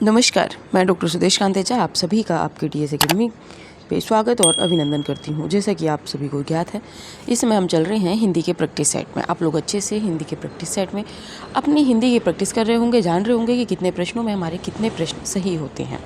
नमस्कार, मैं डॉक्टर सुदेश कांतेचा आप सभी का आपके डीएस एकेडमी पे स्वागत और अभिनंदन करती हूँ। जैसा कि आप सभी को ज्ञात है, इस समय हम चल रहे हैं हिंदी के प्रैक्टिस सेट में। आप लोग अच्छे से हिंदी के प्रैक्टिस सेट में अपनी हिंदी की प्रैक्टिस कर रहे होंगे, जान रहे होंगे कि कितने प्रश्नों में हमारे कितने प्रश्न सही होते हैं।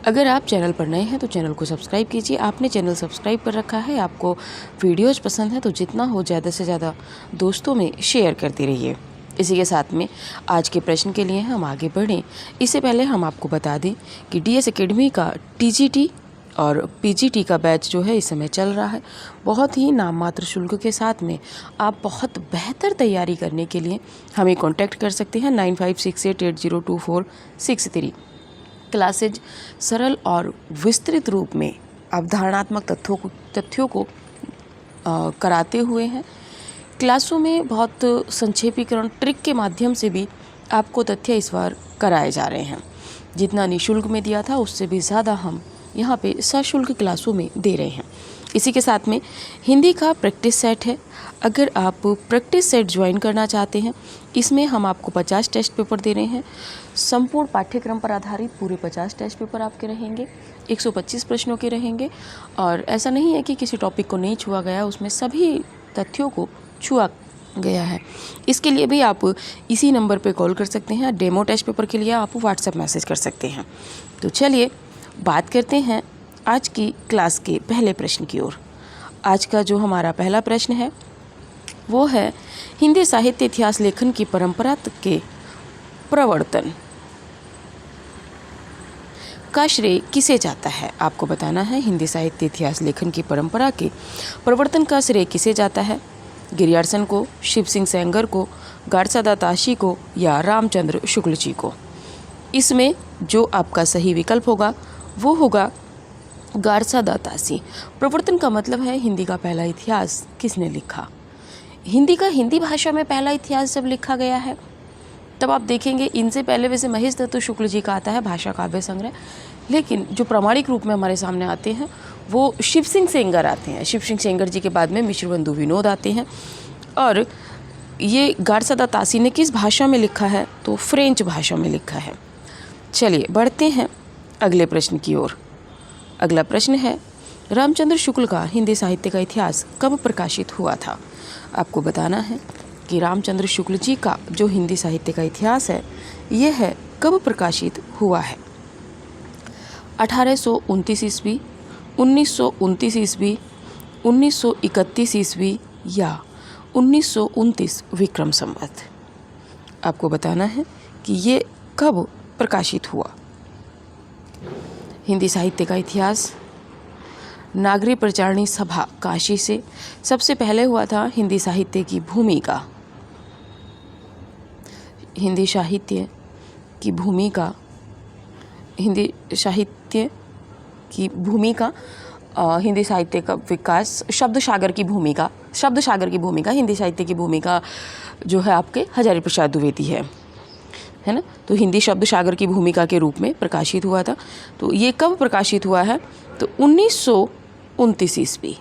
अगर आप चैनल पर नए हैं तो चैनल को सब्सक्राइब कीजिए। आपने चैनल सब्सक्राइब कर रखा है, आपको वीडियोज़ पसंद है तो जितना हो ज़्यादा से ज़्यादा दोस्तों में शेयर करते रहिए। इसी के साथ में आज के प्रश्न के लिए हम आगे बढ़ें, इससे पहले हम आपको बता दें कि डीएस एकेडमी का टीजीटी और पीजीटी का बैच जो है इस समय चल रहा है। बहुत ही नाममात्र शुल्क के साथ में आप बहुत बेहतर तैयारी करने के लिए हमें कांटेक्ट कर सकते हैं 9568802463। क्लासेज सरल और विस्तृत रूप में अवधारणात्मक तथ्यों को कराते हुए हैं। क्लासों में बहुत संक्षेपीकरण ट्रिक के माध्यम से भी आपको तथ्य इस बार कराए जा रहे हैं। जितना निःशुल्क में दिया था उससे भी ज़्यादा हम यहाँ पे सशुल्क क्लासों में दे रहे हैं। इसी के साथ में हिंदी का प्रैक्टिस सेट है। अगर आप प्रैक्टिस सेट ज्वाइन करना चाहते हैं, इसमें हम आपको 50 टेस्ट पेपर दे रहे हैं। संपूर्ण पाठ्यक्रम पर आधारित पूरे 50 टेस्ट पेपर आपके रहेंगे, 125 प्रश्नों के रहेंगे। और ऐसा नहीं है कि किसी टॉपिक को नहीं छुआ गया, उसमें सभी तथ्यों को छुआ गया है। इसके लिए भी आप इसी नंबर पे कॉल कर सकते हैं। डेमो टेस्ट पेपर के लिए आप व्हाट्सएप मैसेज कर सकते हैं। तो चलिए बात करते हैं आज की क्लास के पहले प्रश्न की ओर। आज का जो हमारा पहला प्रश्न है वो है हिंदी साहित्य इतिहास लेखन की परंपरा के प्रवर्तन का श्रेय किसे जाता है। आपको बताना है हिंदी साहित्य इतिहास लेखन की परंपरा के प्रवर्तन का श्रेय किसे जाता है। गिरियार्सन को, शिव सिंह सेंगर को, गाडसादा ताशी को या रामचंद्र शुक्ल जी को। इसमें जो आपका सही विकल्प होगा वो होगा गाडसादा ताशी। प्रवर्तन का मतलब है हिंदी का पहला इतिहास किसने लिखा। हिंदी का हिंदी भाषा में पहला इतिहास जब लिखा गया है तब आप देखेंगे इनसे पहले वैसे महेश दत्त शुक्ल जी का आता है भाषा काव्य संग्रह, लेकिन जो प्रामाणिक रूप में हमारे सामने आते हैं वो शिव सिंह सेंगर आते हैं। शिव सिंह सेंगर जी के बाद में मिश्रबंधु विनोद आते हैं। और ये गाडसादा ताशी ने किस भाषा में लिखा है तो फ्रेंच भाषा में लिखा है। चलिए बढ़ते हैं अगले प्रश्न की ओर। अगला प्रश्न है रामचंद्र शुक्ल का हिंदी साहित्य का इतिहास कब प्रकाशित हुआ था। आपको बताना है कि रामचंद्र शुक्ल जी का जो हिंदी साहित्य का इतिहास है यह है कब प्रकाशित हुआ है। 1829 ईस्वी, 1929 ईस्वी, 1931 ईस्वी या 1929 विक्रम संवत। आपको बताना है कि ये कब प्रकाशित हुआ। हिंदी साहित्य का इतिहास नागरी प्रचारणी सभा काशी से सबसे पहले हुआ था। हिंदी साहित्य की भूमिका, हिंदी साहित्य की भूमिका, हिंदी साहित्य की भूमिका, हिंदी साहित्य का विकास, शब्द सागर की भूमिका हिंदी साहित्य की भूमिका जो है आपके हजारी प्रसाद द्विवेदी है ना। तो हिंदी शब्द सागर की भूमिका के रूप में प्रकाशित हुआ था। तो ये कब प्रकाशित हुआ है तो 1929 ईस्वी।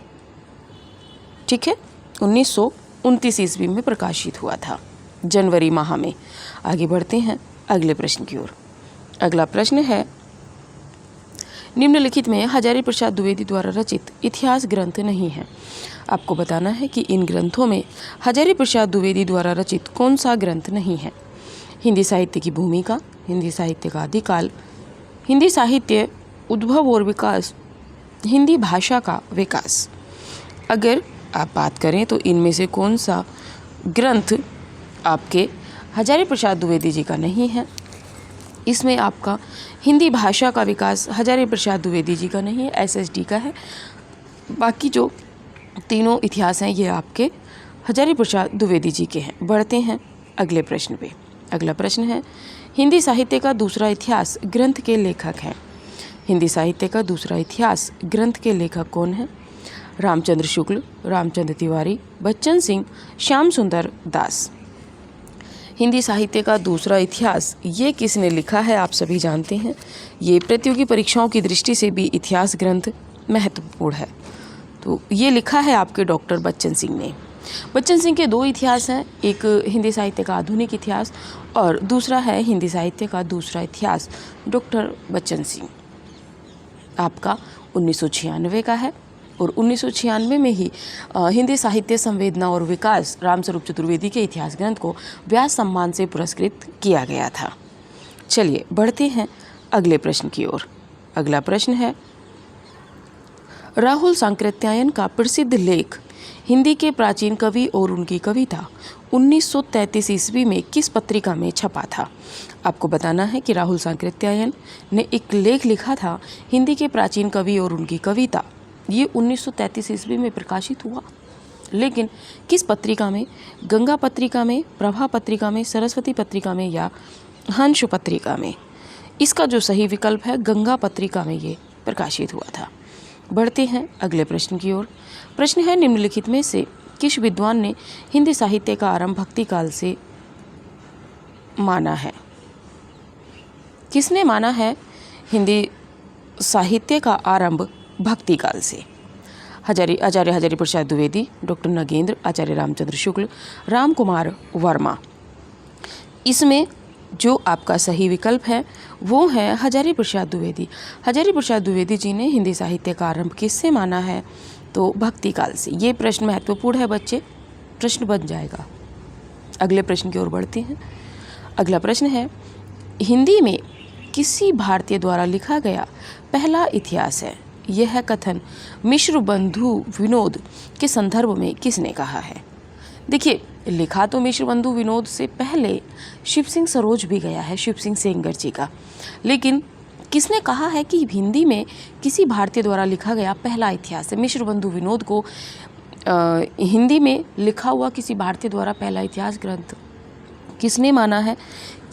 ठीक है, 1929 ईस्वी में प्रकाशित हुआ था, जनवरी माह में। आगे बढ़ते हैं अगले प्रश्न की ओर। अगला प्रश्न है निम्नलिखित में हजारी प्रसाद द्विवेदी द्वारा रचित इतिहास ग्रंथ नहीं है। आपको बताना है कि इन ग्रंथों में हजारी प्रसाद द्विवेदी द्वारा रचित कौन सा ग्रंथ नहीं है। हिंदी साहित्य की भूमिका, हिंदी साहित्य का आदिकाल, हिंदी साहित्य उद्भव और विकास, हिंदी भाषा का विकास। अगर आप बात करें तो इनमें से कौन सा ग्रंथ आपके हजारी प्रसाद द्विवेदी जी का नहीं है। इसमें आपका हिंदी भाषा का विकास हजारी प्रसाद द्विवेदी जी का नहीं है, एसएसडी का है। बाकी जो तीनों इतिहास हैं ये आपके हजारी प्रसाद द्विवेदी जी के हैं। बढ़ते हैं अगले प्रश्न पे। अगला प्रश्न है हिंदी साहित्य का दूसरा इतिहास ग्रंथ के लेखक हैं। हिंदी साहित्य का दूसरा इतिहास ग्रंथ के लेखक कौन है। रामचंद्र शुक्ल, रामचंद्र तिवारी, बच्चन सिंह, श्याम सुंदर दास। हिंदी साहित्य का दूसरा इतिहास ये किसने लिखा है आप सभी जानते हैं। ये प्रतियोगी परीक्षाओं की दृष्टि से भी इतिहास ग्रंथ महत्वपूर्ण है। तो ये लिखा है आपके डॉक्टर बच्चन सिंह ने। बच्चन सिंह के दो इतिहास हैं, एक हिंदी साहित्य का आधुनिक इतिहास और दूसरा है हिंदी साहित्य का दूसरा इतिहास, डॉक्टर बच्चन सिंह। आपका 1996 का है और 1996 में ही हिंदी साहित्य संवेदना और विकास रामस्वरूप चतुर्वेदी के इतिहास ग्रंथ को व्यास सम्मान से पुरस्कृत किया गया था। चलिए बढ़ते हैं अगले प्रश्न की ओर। अगला प्रश्न है, राहुल सांकृत्यायन का प्रसिद्ध लेख हिंदी के प्राचीन कवि और उनकी कविता 1933 ईस्वी में किस पत्रिका में छपा था? आपको बताना है कि राहुल सांकृत्यायन ने एक लेख लिखा था हिंदी के प्राचीन कवि और उनकी कविता। ये 1933 ईस्वी में प्रकाशित हुआ, लेकिन किस पत्रिका में? गंगा पत्रिका में, प्रभा पत्रिका में, सरस्वती पत्रिका में या हंस पत्रिका में? इसका जो सही विकल्प है, गंगा पत्रिका में ये प्रकाशित हुआ था। बढ़ते हैं अगले प्रश्न की ओर। प्रश्न है, निम्नलिखित में से किस विद्वान ने हिंदी साहित्य का आरंभ भक्ति काल से माना है? किसने माना है हिंदी साहित्य का आरंभ भक्ति काल से? आचार्य हजारी प्रसाद द्विवेदी, डॉक्टर नगेंद्र, आचार्य रामचंद्र शुक्ल, राम कुमार वर्मा। इसमें जो आपका सही विकल्प है वो है हजारी प्रसाद द्विवेदी। हजारी प्रसाद द्विवेदी जी ने हिंदी साहित्य का आरंभ किससे माना है? तो भक्ति काल से। ये प्रश्न महत्वपूर्ण है बच्चे, प्रश्न बन जाएगा। अगले प्रश्न की ओर बढ़ते हैं। अगला प्रश्न है, हिंदी में किसी भारतीय द्वारा लिखा गया पहला इतिहास है? यह कथन मिश्र बंधु विनोद के संदर्भ में किसने कहा है? देखिए, लिखा तो मिश्र बंधु विनोद से पहले शिव सिंह सरोज भी गया है, शिव सिंह सेंगर जी का, लेकिन किसने कहा है कि हिंदी में किसी भारतीय द्वारा लिखा गया पहला इतिहास है? मिश्र बंधु विनोद को हिंदी में लिखा हुआ किसी भारतीय द्वारा पहला इतिहास ग्रंथ किसने माना है?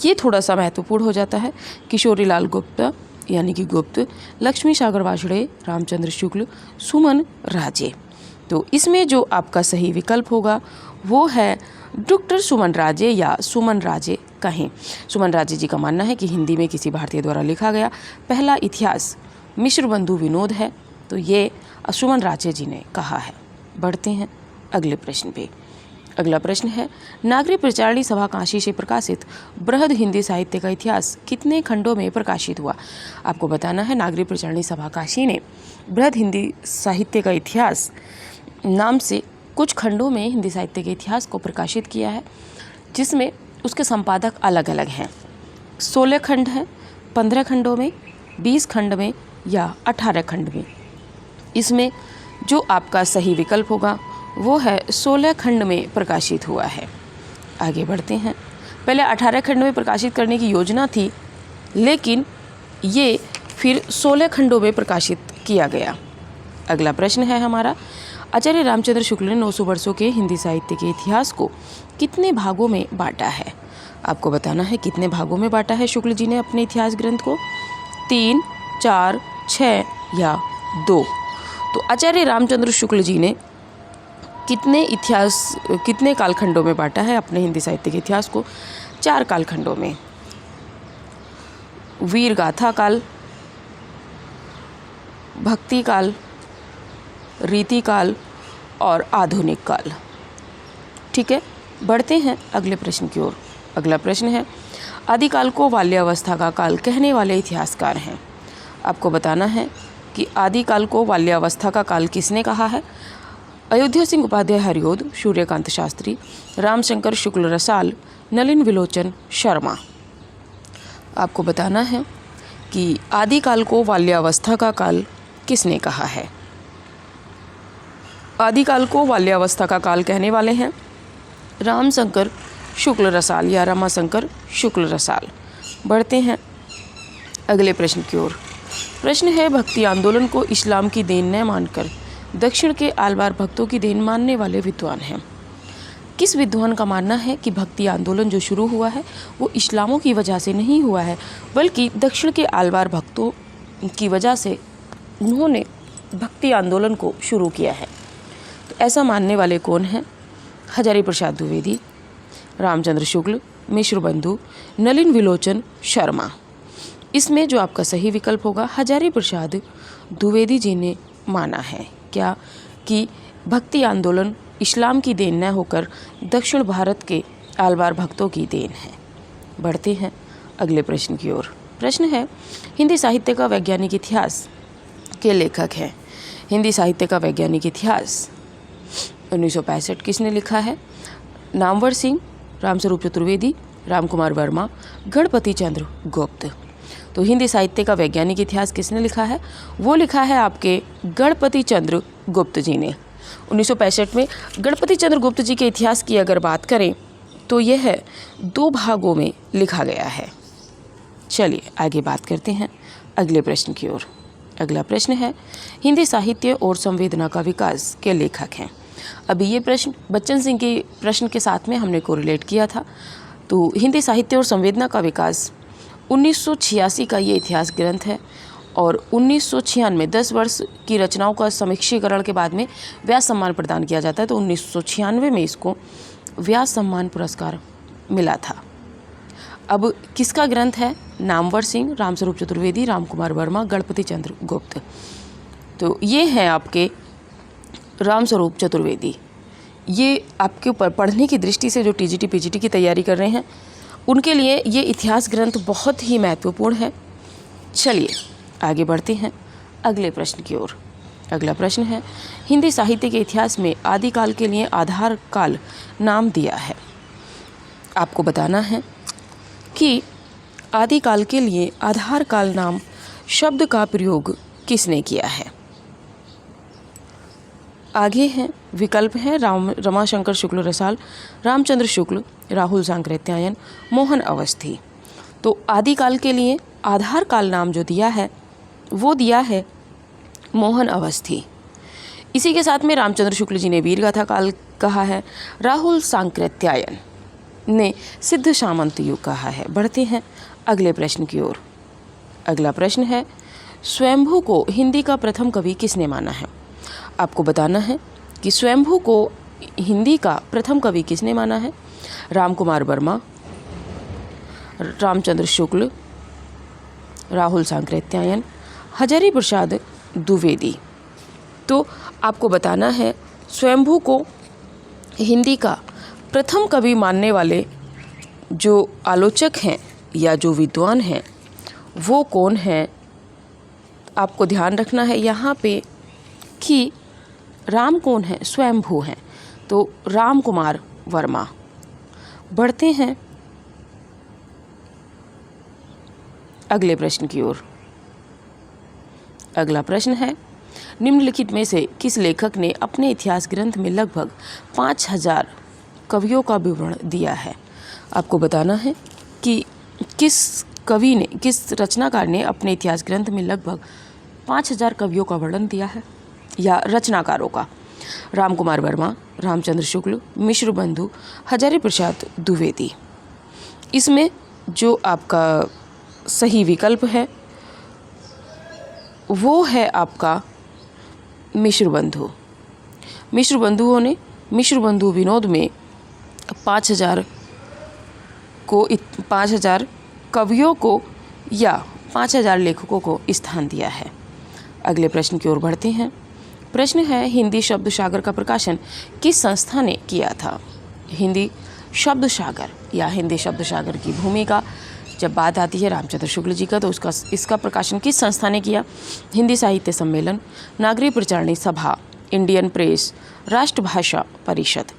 ये थोड़ा सा महत्वपूर्ण हो जाता है। किशोरी लाल गुप्ता यानी कि गुप्त, लक्ष्मी सागर वाषड़े, रामचंद्र शुक्ल, सुमन राजे। तो इसमें जो आपका सही विकल्प होगा वो है डॉक्टर सुमन राजे या सुमन राजे कहें। सुमन राजे जी का मानना है कि हिंदी में किसी भारतीय द्वारा लिखा गया पहला इतिहास मिश्र बंधु विनोद है, तो ये सुमन राजे जी ने कहा है। बढ़ते हैं अगले प्रश्न पे। अगला प्रश्न है, नागरी प्रचारणी सभा काशी से प्रकाशित बृहद हिंदी साहित्य का इतिहास कितने खंडों में प्रकाशित हुआ? आपको बताना है, नागरी प्रचारणी सभा काशी ने बृहद हिंदी साहित्य का इतिहास नाम से कुछ खंडों में हिंदी साहित्य के इतिहास को प्रकाशित किया है, जिसमें उसके संपादक अलग अलग हैं। 16 खंड हैं, 15 खंडों में, 20 खंड में या 18 खंड में? इसमें जो आपका सही विकल्प होगा वो है 16 खंड में प्रकाशित हुआ है। आगे बढ़ते हैं। पहले 18 खंड में प्रकाशित करने की योजना थी, लेकिन ये फिर 16 खंडों में प्रकाशित किया गया। अगला प्रश्न है हमारा, आचार्य रामचंद्र शुक्ल ने 900 वर्षों के हिंदी साहित्य के इतिहास को कितने भागों में बांटा है? आपको बताना है कितने भागों में बांटा है शुक्ल जी ने अपने इतिहास ग्रंथ को, 3, 4, 6 या 2? तो आचार्य रामचंद्र शुक्ल जी ने कितने कालखंडों में बांटा है अपने हिंदी साहित्य के इतिहास को? 4 कालखंडों में। वीर गाथा काल, भक्ति काल, रीति काल और आधुनिक काल। ठीक है, बढ़ते हैं अगले प्रश्न की ओर। अगला प्रश्न है, आदिकाल को बाल्यावस्था का काल कहने वाले इतिहासकार हैं। आपको बताना है कि आदिकाल को बाल्यावस्था का काल किसने कहा है? अयोध्या सिंह उपाध्याय हरिओद, सूर्यकांत शास्त्री, रामशंकर शुक्ल रसाल, नलिन विलोचन शर्मा। आपको बताना है कि आदिकाल को बाल्यावस्था का काल किसने कहा है? आदिकाल को बाल्यावस्था का काल कहने वाले हैं रामशंकर शुक्ल रसाल या रमाशंकर शुक्ल रसाल। बढ़ते हैं अगले प्रश्न की ओर। प्रश्न है, भक्ति आंदोलन को इस्लाम की देन न मानकर दक्षिण के आलवार भक्तों की देन मानने वाले विद्वान हैं। किस विद्वान का मानना है कि भक्ति आंदोलन जो शुरू हुआ है वो इस्लामों की वजह से नहीं हुआ है, बल्कि दक्षिण के आलवार भक्तों की वजह से उन्होंने भक्ति आंदोलन को शुरू किया है? तो ऐसा मानने वाले कौन हैं? हजारी प्रसाद द्विवेदी, रामचंद्र शुक्ल, मिश्र बंधु, नलिन विलोचन शर्मा। इसमें जो आपका सही विकल्प होगा, हजारी प्रसाद द्विवेदी जी ने माना है क्या कि भक्ति आंदोलन इस्लाम की देन न होकर दक्षिण भारत के आलवार भक्तों की देन है। बढ़ते हैं अगले प्रश्न की ओर। प्रश्न है, हिंदी साहित्य का वैज्ञानिक इतिहास के लेखक हैं। हिंदी साहित्य का वैज्ञानिक इतिहास 1965 किसने लिखा है? नामवर सिंह, रामस्वरूप चतुर्वेदी, रामकुमार वर्मा, गणपति चंद्र गुप्त। तो हिंदी साहित्य का वैज्ञानिक इतिहास किसने लिखा है? वो लिखा है आपके गणपति चंद्र गुप्त जी ने। 1965 में गणपति चंद्र गुप्त जी के इतिहास की अगर बात करें तो यह 2 भागों में लिखा गया है। चलिए आगे बात करते हैं अगले प्रश्न की ओर। अगला प्रश्न है, हिंदी साहित्य और संवेदना का विकास के लेखक हैं। अभी ये प्रश्न बच्चन सिंह के प्रश्न के साथ में हमने कोरिलेट किया था। तो हिंदी साहित्य और संवेदना का विकास 1986 का ये इतिहास ग्रंथ है और 1996 10 वर्ष की रचनाओं का समीक्षीकरण के बाद में व्यास सम्मान प्रदान किया जाता है। तो 1996 में इसको व्यास सम्मान पुरस्कार मिला था। अब किसका ग्रंथ है? नामवर सिंह, रामस्वरूप चतुर्वेदी, रामकुमार वर्मा, गणपति चंद्र गुप्त। तो ये हैं आपके रामस्वरूप चतुर्वेदी। ये आपके ऊपर पढ़ने की दृष्टि से जो टीजीटी पीजीटी की तैयारी कर रहे हैं उनके लिए ये इतिहास ग्रंथ बहुत ही महत्वपूर्ण है। चलिए आगे बढ़ते हैं अगले प्रश्न की ओर। अगला प्रश्न है, हिंदी साहित्य के इतिहास में आदिकाल के लिए आधार काल नाम दिया है। आपको बताना है कि आदिकाल के लिए आधार काल नाम शब्द का प्रयोग किसने किया है? आगे हैं विकल्प हैं रमाशंकर शुक्ल रसाल, रामचंद्र शुक्ल, राहुल सांकृत्यायन, मोहन अवस्थी। तो आदिकाल के लिए आधार काल नाम जो दिया है वो दिया है मोहन अवस्थी। इसी के साथ में रामचंद्र शुक्ल जी ने वीरगाथा काल कहा है, राहुल सांकृत्यायन ने सिद्ध सामंत युग कहा है। बढ़ते हैं अगले प्रश्न की ओर। अगला प्रश्न है, स्वयंभू को हिंदी का प्रथम कवि किसने माना है? आपको बताना है कि स्वयंभू को हिंदी का प्रथम कवि किसने माना है? रामकुमार वर्मा, रामचंद्र शुक्ल, राहुल सांकृत्यायन, हजारी प्रसाद द्विवेदी। तो आपको बताना है स्वयंभू को हिंदी का प्रथम कवि मानने वाले जो आलोचक हैं या जो विद्वान हैं वो कौन हैं। आपको ध्यान रखना है यहाँ पे कि राम कौन है? स्वयंभू हैं। तो रामकुमार वर्मा। बढ़ते हैं अगले प्रश्न की ओर। अगला प्रश्न है, निम्नलिखित में से किस लेखक ने अपने इतिहास ग्रंथ में लगभग 5000 कवियों का विवरण दिया है? आपको बताना है कि किस कवि ने, किस रचनाकार ने अपने इतिहास ग्रंथ में लगभग 5000 कवियों का वर्णन दिया है या रचनाकारों का। रामकुमार वर्मा, रामचंद्र शुक्ल, मिश्र बंधु, हजारी प्रसाद द्विवेदी। इसमें जो आपका सही विकल्प है वो है आपका मिश्र बंधु। मिश्र बंधुओं ने मिश्र बंधु विनोद में 5000 कवियों को या 5000 लेखकों को स्थान दिया है। अगले प्रश्न की ओर बढ़ते हैं। प्रश्न है, हिंदी शब्द सागर का प्रकाशन किस संस्था ने किया था? हिंदी शब्द सागर या हिंदी शब्द सागर की भूमिका जब बात आती है रामचंद्र शुक्ल जी का, तो इसका प्रकाशन किस संस्था ने किया? हिंदी साहित्य सम्मेलन, नागरी प्रचारणी सभा, इंडियन प्रेस, राष्ट्रभाषा परिषद।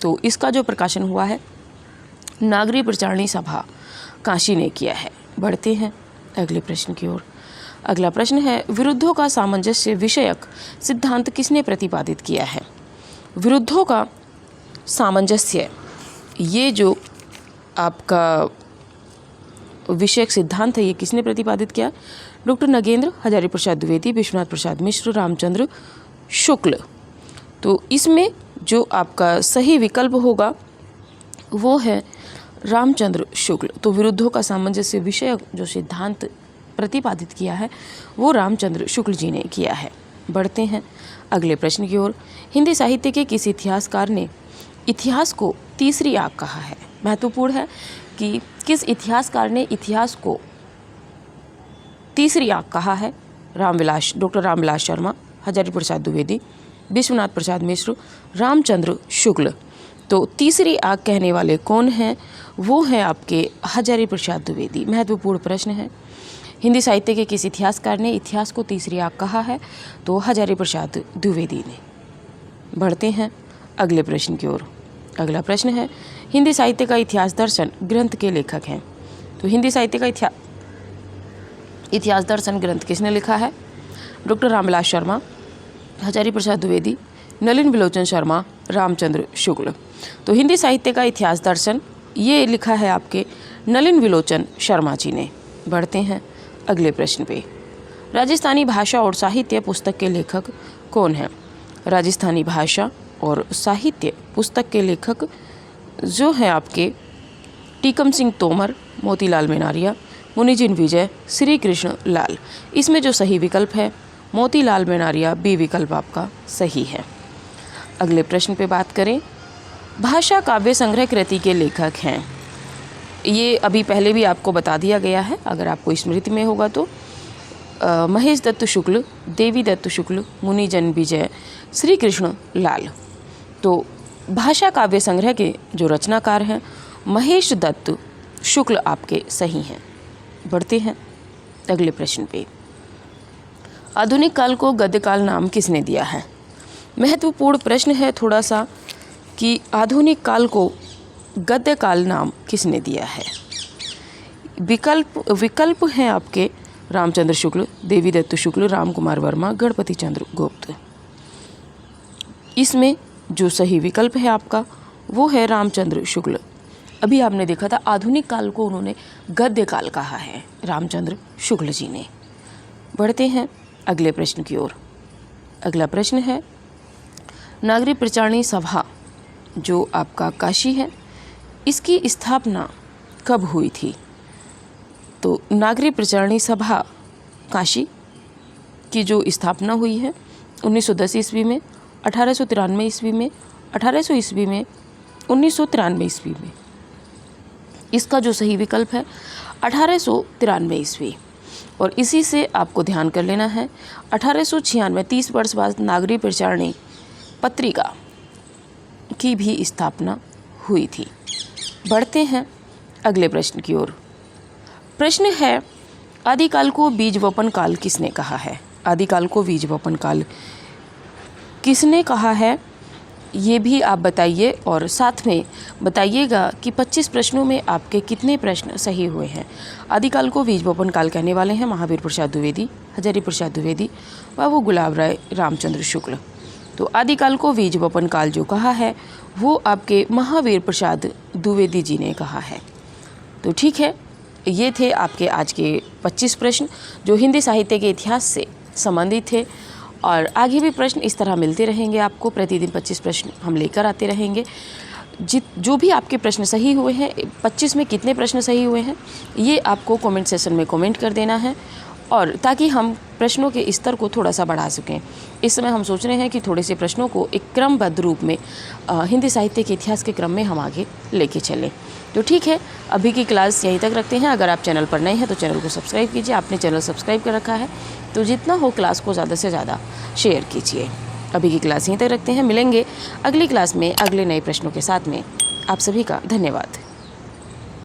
तो इसका जो प्रकाशन हुआ है नागरी प्रचारणी सभा काशी ने किया है। बढ़ते हैं अगले प्रश्न की ओर। अगला प्रश्न है, विरुद्धों का सामंजस्य विषयक सिद्धांत किसने प्रतिपादित किया है? विरुद्धों का सामंजस्य, ये जो आपका विषयक सिद्धांत है ये किसने प्रतिपादित किया? डॉक्टर नगेंद्र, हजारी प्रसाद द्विवेदी, विश्वनाथ प्रसाद मिश्र, रामचंद्र शुक्ल। तो इसमें जो आपका सही विकल्प होगा वो है रामचंद्र शुक्ल। तो विरुद्धों का सामंजस्य विषयक जो सिद्धांत प्रतिपादित किया है वो रामचंद्र शुक्ल जी ने किया है। बढ़ते हैं अगले प्रश्न की ओर। हिंदी साहित्य के किस इतिहासकार ने इतिहास को तीसरी आंख कहा है? महत्वपूर्ण है कि किस इतिहासकार ने इतिहास को तीसरी आंख कहा है? डॉक्टर रामविलास शर्मा, हजारी प्रसाद द्विवेदी, विश्वनाथ प्रसाद मिश्र, रामचंद्र शुक्ल। तो तीसरी आग कहने वाले कौन हैं? वो हैं आपके हजारी प्रसाद द्विवेदी। महत्वपूर्ण प्रश्न है। हिंदी साहित्य के किस इतिहासकार ने इतिहास को तीसरी आग कहा है? तो हजारी प्रसाद द्विवेदी ने। बढ़ते हैं अगले प्रश्न की ओर। अगला प्रश्न है, हिंदी साहित्य का इतिहास दर्शन ग्रंथ के लेखक हैं। तो हिंदी साहित्य का इतिहास दर्शन ग्रंथ किसने लिखा है? डॉक्टर रामविलास शर्मा, हजारी प्रसाद द्विवेदी, नलिन विलोचन शर्मा, रामचंद्र शुक्ल। तो हिंदी साहित्य का इतिहास दर्शन ये लिखा है आपके नलिन विलोचन शर्मा जी ने। बढ़ते हैं अगले प्रश्न पे। राजस्थानी भाषा और साहित्य पुस्तक के लेखक कौन हैं? राजस्थानी भाषा और साहित्य पुस्तक के लेखक जो हैं आपके टीकम सिंह तोमर, मोतीलाल मेनारिया, मुनिजिन विजय, श्री कृष्ण लाल। इसमें जो सही विकल्प है मोतीलाल मेनारिया, बी विकल्प आपका सही है। अगले प्रश्न पे बात करें, भाषा काव्य संग्रह कृति के लेखक हैं। ये अभी पहले भी आपको बता दिया गया है, अगर आपको स्मृति में होगा तो महेश दत्त शुक्ल, देवी दत्त शुक्ल, मुनिजन विजय, श्री कृष्ण लाल। तो भाषा काव्य संग्रह के जो रचनाकार हैं महेश दत्त शुक्ल आपके सही हैं। बढ़ते हैं अगले प्रश्न पे। आधुनिक काल को गद्य काल नाम किसने दिया है? महत्वपूर्ण प्रश्न है थोड़ा सा कि आधुनिक काल को गद्य काल नाम किसने दिया है? विकल्प हैं आपके रामचंद्र शुक्ल, देवी दत्त शुक्ल, राम कुमार वर्मा, गणपति चंद्र गुप्त। इसमें जो सही विकल्प है आपका वो है रामचंद्र शुक्ल। अभी आपने देखा था आधुनिक काल को उन्होंने गद्य काल कहा है, रामचंद्र शुक्ल जी ने। बढ़ते हैं अगले प्रश्न की ओर। अगला प्रश्न है, नागरी प्रचारणी सभा जो आपका काशी है, इसकी स्थापना कब हुई थी? तो नागरी प्रचारणी सभा काशी की जो स्थापना हुई है 1910 ईस्वी में, 1893 ईस्वी में, 1800 ईस्वी में, 1993 ईस्वी में। इसका जो सही विकल्प है 1893 ईस्वी। और इसी से आपको ध्यान कर लेना है 1896 30 वर्ष बाद नागरी प्रचारणी पत्रिका की भी स्थापना हुई थी। बढ़ते हैं अगले प्रश्न की ओर। प्रश्न है, आदिकाल को बीज वपन काल किसने कहा है? आदिकाल को बीज वपन काल किसने कहा है ये भी आप बताइए और साथ में बताइएगा कि 25 प्रश्नों में आपके कितने प्रश्न सही हुए हैं। आदिकाल को बीज वपन काल कहने वाले हैं महावीर प्रसाद द्विवेदी, हजारी प्रसाद द्विवेदी, बाबू गुलाब राय, रामचंद्र शुक्ल। तो आदिकाल को बीज वपन काल जो कहा है वो आपके महावीर प्रसाद द्विवेदी जी ने कहा है। तो ठीक है, ये थे आपके आज के 25 प्रश्न जो हिंदी साहित्य के इतिहास से संबंधित थे। और आगे भी प्रश्न इस तरह मिलते रहेंगे आपको, प्रतिदिन 25 प्रश्न हम लेकर आते रहेंगे। जो भी आपके प्रश्न सही हुए हैं, 25 में कितने प्रश्न सही हुए हैं ये आपको कमेंट सेशन में कमेंट कर देना है, और ताकि हम प्रश्नों के स्तर को थोड़ा सा बढ़ा सकें। इस समय हम सोच रहे हैं कि थोड़े से प्रश्नों को एक क्रमबद्ध रूप में हिंदी साहित्य के इतिहास के क्रम में हम आगे लेके चलें। तो ठीक है, अभी की क्लास यहीं तक रखते हैं। अगर आप चैनल पर नए हैं तो चैनल को सब्सक्राइब कीजिए। आपने चैनल सब्सक्राइब कर रखा है तो जितना हो क्लास को ज़्यादा से ज़्यादा शेयर कीजिए। अभी की क्लास यहीं तक रखते हैं, मिलेंगे अगली क्लास में अगले नए प्रश्नों के साथ में। आप सभी का धन्यवाद।